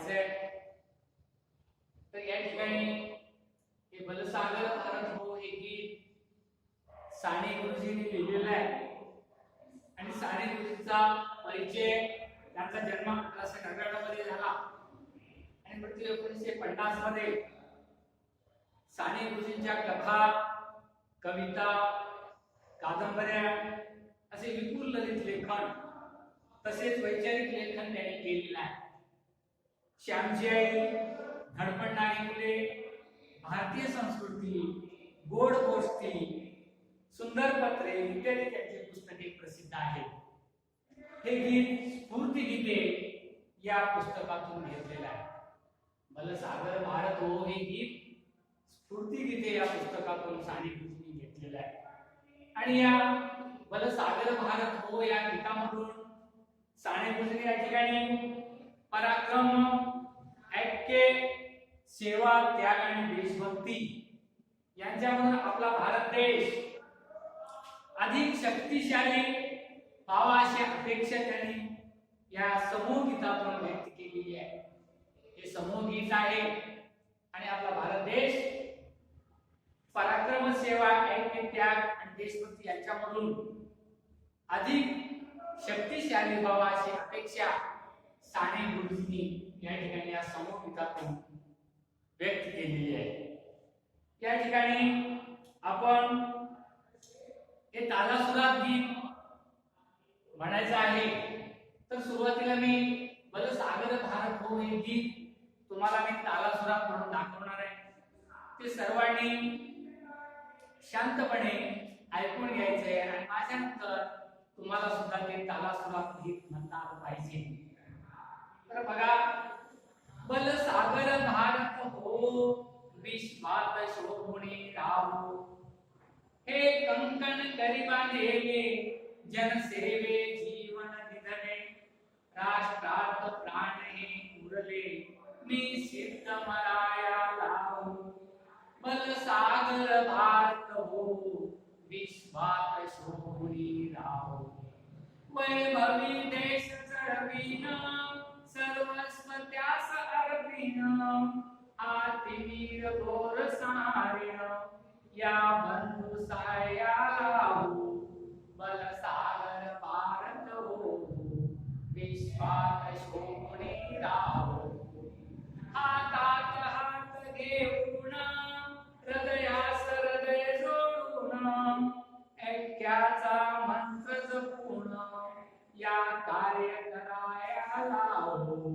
व्हायचंय. तर या ठिकाणी हे बलसागर भारत हो हे गीत साने गुरुजींनी लिहिलेलं आहे. आणि साने गुरुजींचा परिचय, त्यांचा जन्म 1899 मध्ये झाला आणि मृत्यू 1950 मध्ये. साने गुरुजींच्या कथा, कविता, कादंबऱ्या असे विपुल ललित लेखन तसेच वैचारिक लेखन त्यांनी केलेलं आहे. श्यामची आई, धडपडणारी मुले, भारतीय संस्कृती, गोड गोष्टी, सुंदर पत्रे इत्यादी त्यांची पुस्तके प्रसिद्ध आहेत. हे गीत स्फूर्ती गीते या पुस्तकातून घेतलेलं आहे. बलसागर भारत हो हे गीत स्फूर्ती गीते या पुस्तकातून साने गुरुजींनी घेतलेलं आहे. आणि या बलसागर भारत हो या गीतामधून साने गुरुजींनी या ठिकाणी पराक्रम, ऐक्य, सेवा, त्याग आणि देशभक्ती यांच्यामधून आपला भारत देश अधिक शक्तिशाली व्हावा अशी अपेक्षा त्यांनी या समूह गीतातून व्यक्त केलेली आहे. हे समूह गीत आहे आणि आपला भारत देश पराक्रम, सेवा, ऐक्य, त्याग आणि देशभक्ती यांच्यामधून अधिक शक्तिशाली व्हावा अशी अपेक्षा साने गुरुजींनी या ठिकाणी या समूह गीतातून व्यक्त केलेली आहे. या ठिकाणी आपण हे तालासुरात गीत म्हणायचं आहे. तर सुरुवातीला मी बलसागर भारत हो हे गीत तुम्हाला मी तालासुरात म्हणून दाखवणार आहे. ते सर्वांनी शांतपणे ऐकून घ्यायचे आणि माझ्यानंतर तुम्हाला सुद्धा ते तालासुरात गीत म्हणता आलं पाहिजे. तर बघा, बलसागर भारत हो विश्वात शोभुनी राहो, हे कंकण करी बांधेले जनसेवे जीवन निधने, राष्ट्रार्थ प्राण हे उरले मी सिद्ध मराया लावू. बलसागर भारत हो विश्वात शोभुनी राहो, वैभवी देश चढवीन सर्वस्व त्यास अर्पिन, आतिवीर घोर सारिण या बंधु साया लावू. बलसागर भारत हो विश्वात शोभुनी राहो, हातात हात घेऊन हृदयास हृदय जोडून ऐक्याचा मंत्र जपून या कार्य कराया लावू.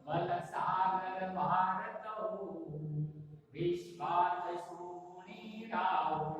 बलसागर भारत हो विश्वात शोभुनी राहो,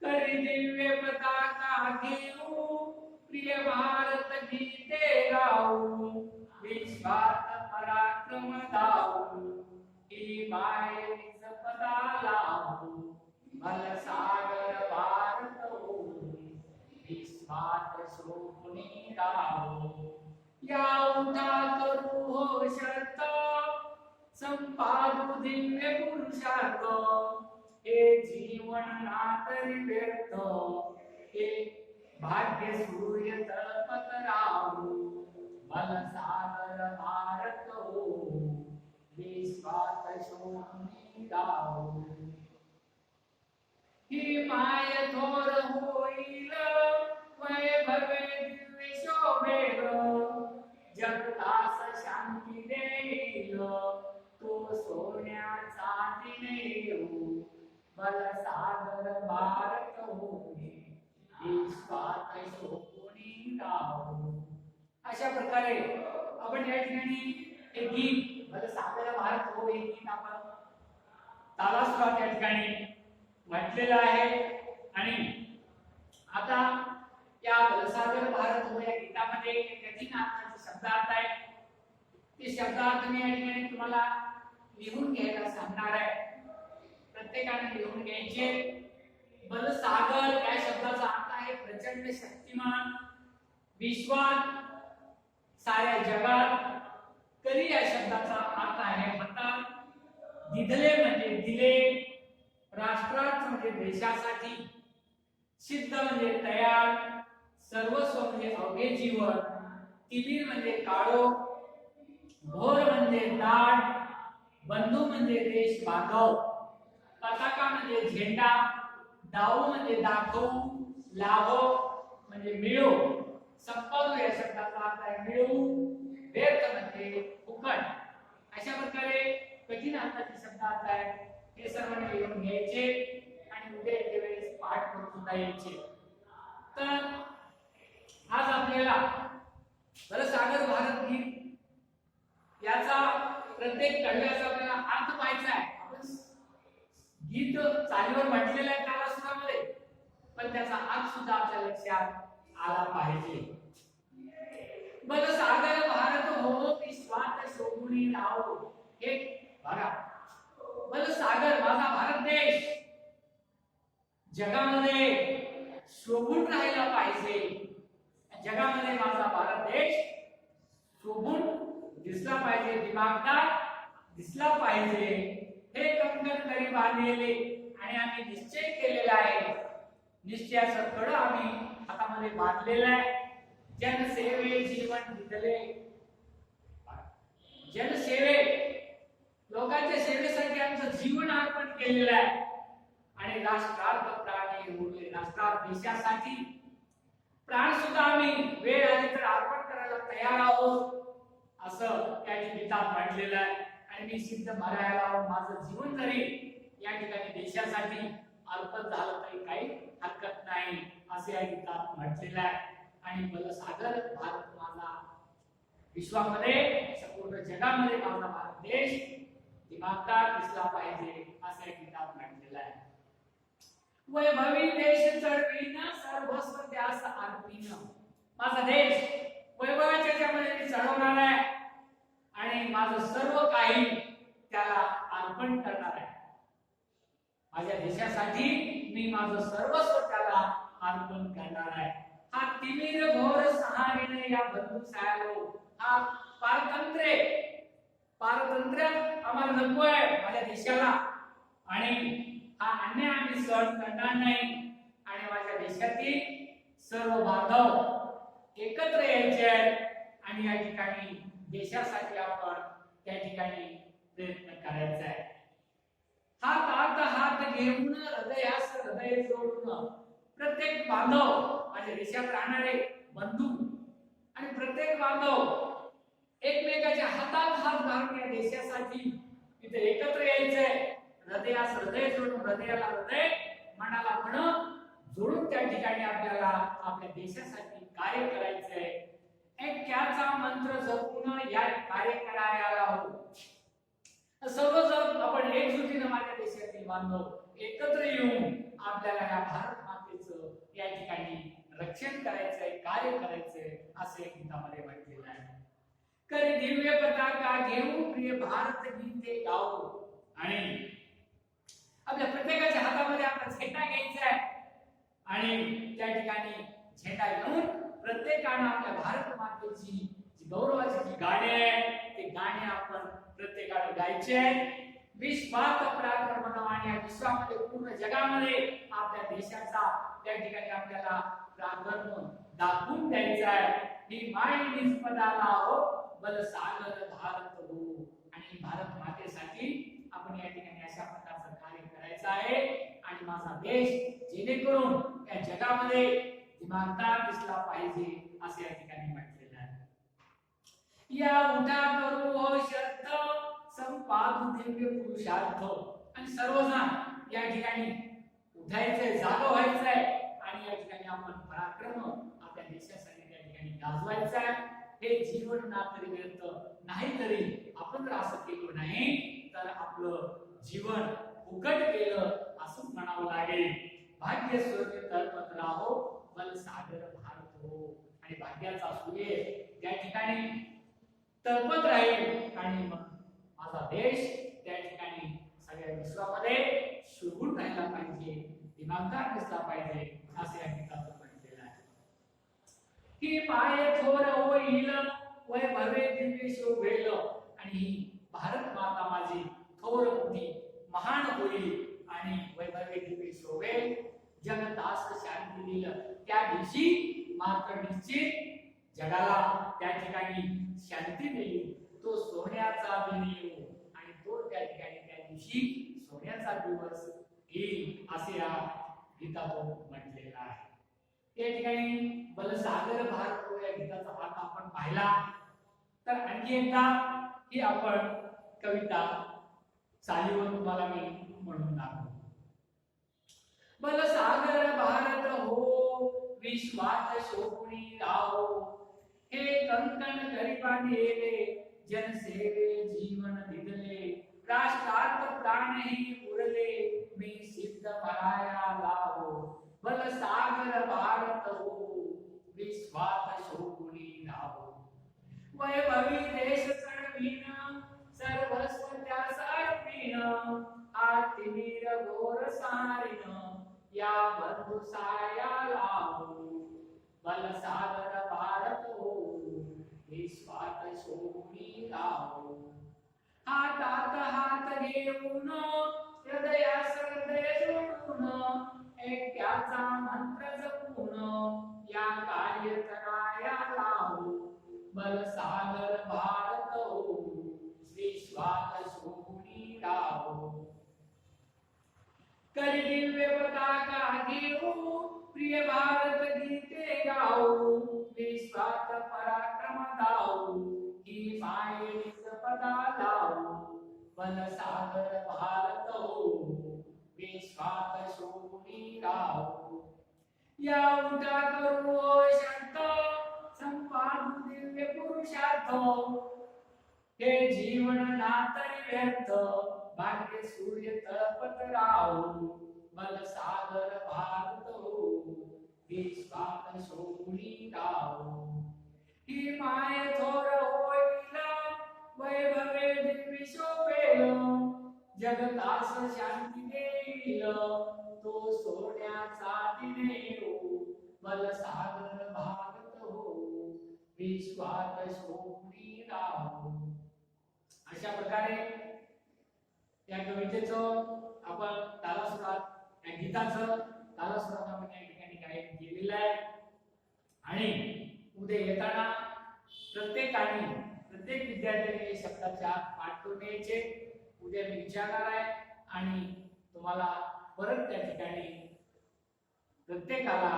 करी दिव्य पताका घेऊ प्रिय भारत गीते गाऊ. विश्वात पराक्रम दाऊ ही माय निज पदा लावू. बलसागर भारत हो विश्वात शोभुनी राहो, या उठा करू हो शर्त संपादू दिव्य पुरुषार्थ, हे जीवन नातरी व्यर्थ हे भाग्य सूर्य तळपत राहू. बलसागर भारत हो विश्वात शोभुनी राहो, ही माय थोर होईल वैभवे दिव्य शोभेल, जगतास शांती देईल तो सोन्याचा दिनेऊ. बलसागर भारत हो विश्वात शोभुनी राहो. अशा प्रकारे आपण या ठिकाणी एक गीत बलसागर भारत हो हे गीत आपण तालासुरात या ठिकाणी म्हटलेलं आहे. आणि आता या बलसागर भारत हो या गीतामध्ये कठीण अर्थाचे शब्दार्थ आहे. ते शब्दार्थ मी या ठिकाणी तुम्हाला लिहून घ्यायला सांगणार आहे. प्रत्येकाने लिहून घ्यायचे. बलसागर या शब्दाचा अर्थ आहे प्रचंड शक्तिमान, विश्वात साऱ्या जगात. करी या शब्दाचा अर्थ आहे हातात, दिधले म्हणजे दिले, राष्ट्रार्थ म्हणजे देशासाठी, सिद्ध म्हणजे तयार, सर्वस्व म्हणजे अवघे जीवन, तिबीर म्हणजे काळो, घोर म्हणजे दाट, बंधू म्हणजे देश बांधव, पताका म्हणजे झेंडा, दाऊ म्हणजे दाखवू, लाभो म्हणजे मिळू, संपादू या शब्दाचा अर्थ आहे मिळू, व्यर्थ म्हणजे फुकट. अशा प्रकारे कठीण अर्थाचे शब्द अर्थ आहेत. हे सर्वांनी लिहून घ्यायचे आणि उद्या येते वेळेस पाठ करून सुद्धा यायचे. तर आज आपल्याला सागर भारत गीत याचा प्रत्येक कडव्याचा आपल्याला अर्थ पाहायचा आहे. आपण गीत चालीवर म्हटलेलं आहे त्याला सुरामध्ये, पण त्याचा अर्थ सुद्धा आपल्या लक्षात आला पाहिजे. बल सागर भारत हो विश्वात शोभुनी राहो. हे बघा, बल सागर माझा भारत देश जगामध्ये शोभून राहायला पाहिजे. जगामध्ये माझा भारत देश शोभून दिसला पाहिजे, दिमागदार दिसला पाहिजे. हे कंकण करी बांधलेले आणि आम्ही निश्चय केलेला आहे. निश्चयाचं कड आम्ही हातामध्ये बांधलेलं आहे. जनसेवे जीवन दिले, जनसेवे लोकांच्या सेवेसाठी आमचं जीवन अर्पण केलेलं आहे. आणि राष्ट्रार्थ प्राणी उरले, राष्ट्रार्थ देशासाठी प्राण सुद्धा आम्ही वेळ आली तर अर्पण करायला तयार आहोत असं त्या गीतात म्हटलेलं आहे. आणि मी सिद्ध मरायला माझं जीवन जरी या ठिकाणी देशासाठी अर्पण झालं तरी काही हरकत नाही असे या गीतात म्हटलेलं आहे. आणि बल सागर भारत माझा विश्वामध्ये संपूर्ण जगामध्ये माझा भारत देश दिमागदार दिसला पाहिजे असे गीतात म्हटलेलं आहे. वैभवी देश चढवीन सर्वस्व त्यास अर्पीन. माझा देश वैभवाच्या ज्यामध्ये मी चढवणार आहे आणि माझं सर्व काही त्याला अर्पण करणार आहे. माझ्या देशासाठी मी माझं सर्वस्व त्याला अर्पण करणार आहे. हा तिमिर घोर सहारीने या बंधू सायालो. हा पारतंत्र्य आम्हाला नको आहे माझ्या देशाला, आणि हा अन्याय आम्ही सहन करणार नाही. आणि माझ्या देशातील सर्व बांधव एकत्र यायचे आणि या ठिकाणी देशासाठी आपण त्या ठिकाणी प्रयत्न करायचा आहे. हात घेऊन हृदयास हृदय जोडून प्रत्येक बांधव माझ्या देशात राहणारे बंधू आणि प्रत्येक बांधव एकमेकाच्या हातात हात घालून या देशासाठी इथे एकत्र यायचंय. हृदयास हृदय जोडून, हृदयाला हृदय, मनाला मन जोडून त्या ठिकाणी आपल्याला आपल्या देशासाठी कार्य करायचंय. ऐक्याचा मंत्र जपून या कार्य करायला हवं. सर्वजण आपण एकजुटीने माझ्या देशातील बांधव एकत्र येऊन आपल्याला या भारत मातेचं या ठिकाणी रक्षण करायचंय, कार्य करायचंय असे गीतामध्ये म्हटलेलं आहे. करी दिव्य पताका घेऊ प्रिय भारत गीते गाऊ. आणि आपल्या प्रत्येकाच्या हातामध्ये आपला झेंडा घ्यायचा आहे आणि त्या ठिकाणी झेंडा घेऊन प्रत्येकाने आपल्या भारत मातेची जी गौरवाची जी गाणी आहे ते गाणी आपण प्रत्येकाने गायचे आहे. विश्वात पराक्रम बनवा आणि या विश्वामध्ये पूर्ण जगामध्ये आपल्या देशाचा त्या ठिकाणी आपल्याला पराक्रम दाखवून द्यायचा आहे. ही माय निष्पदाला हो बल सागर भारत हो. आणि भारत मातेसाठी आपण या ठिकाणी अशा प्रकारचं कार्य करायचं आहे. आणि माझा देश जेणेकरून या जगामध्ये दिमागदार दिसला पाहिजे असे या ठिकाणी म्हटलेलं आहे. या उठा करू हो शर्त संपादू दिव्य पुरुषार्थ. आणि सर्वजण या ठिकाणी उठायचंय, जागा व्हायचंय आणि या ठिकाणी आपण पराक्रम आपल्या देशासाठी त्या ठिकाणी गाजवायचं आहे. हे जीवन ना तरी व्यर्थ नाही, तरी आपण जर असं केलं नाही तर आपलं जीवन फुकट केलं असंच म्हणावं लागेल. भाग्य सूर्य तळपत राहो बल सागर भारत हो. आणि भाग्याचा सूर्य त्या ठिकाणी तळपत राहील आणि मग माझा देश त्या ठिकाणी सगळ्या विश्वामध्ये शोभून राहायला पाहिजे, दिमागदार दिसला पाहिजे असे या गीतात म्हटलेलं आहे. की पाय थोर होईल वैभवे दिव्य शोभेल. आणि ही भारत माता माझी थोर मोठी महान होईल आणि वैभवे दिव्य शोभेल. जगतास शांती दिल त्या दिवशी मात्र निश्चित जगाला त्या ठिकाणी शांती दिली. तो सोन्याचा दिन येऊ आणि तो त्या ठिकाणी त्या दिवशी सोन्याचा दिवस येईल असे या गीतातून म्हटलेला आहे. त्या ठिकाणी बलसागर भारत या गीताचा भाग आपण पाहिला तर आणखी एकदा ही आपण कविता चालीवर तुम्हाला मी म्हणून दाखवतो. बलसागर भारत हो विश्वात शोभुनी राहो, हे कंकण करी बांधिले जनसेवे जीवन दिले, राष्ट्रार्थ प्राणही उरले मी सिद्ध कराया लाहो. बलसागर भारत हो विश्वात शोभुनी राहो, वैभवी देश चढवीन सर्वस्व त्यास अर्पीन, आतिनीर घोर सारीन या बंधु साया लावो. बलसागर भारत हो विश्वात शोभुनी राहो, हातात हात घेऊन हृदयास हृदय जोडून ऐक्याचा मंत्र जपून या कार्य कराया लावो. बलसागर भारत हो विश्वात शोभुनी राहो, करी दिव्य पताका घेऊ प्रिय भारत गीते गाऊ, विश्वात पराक्रम दाऊ ही मायेच पदा लावू. बलसागर भारत हो विश्वात शोभुनी राहो, या उठा करू शांत संपादू दिव्य पुरुषार्थ, हे जीवन नातरी व्यर्थ भाग्य सूर्य तळपत राहू. बलसागर भारत हो विश्वात शोभुनी राहो, ही माय थोर होईल वैभवे दिव्य शोभेल, जगतास शांती देईल तो सोन्याचा दिन येऊ. बलसागर भारत हो विश्वात शोभुनी राहो. अशा प्रकारे या कवितेचं आपण तालासुरात या गीताचं तालासुरात आपण या ठिकाणी गायन केलेलं आहे. आणि उद्या येताना प्रत्येक विद्यार्थ्याने शब्दाच्या पाठ करून यायचे. उद्या मी विचारणार आहे आणि तुम्हाला परत त्या ठिकाणी प्रत्येकाला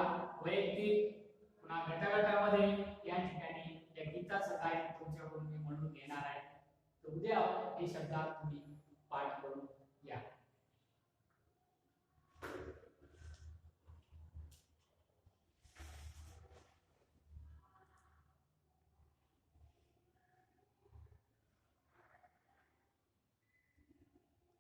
वैयक्तिक पुन्हा गटागटामध्ये या ठिकाणी या गीताचं गायन तुमच्याकडून मी म्हणून घेणार आहे. तर उद्या हे शब्दात तुम्ही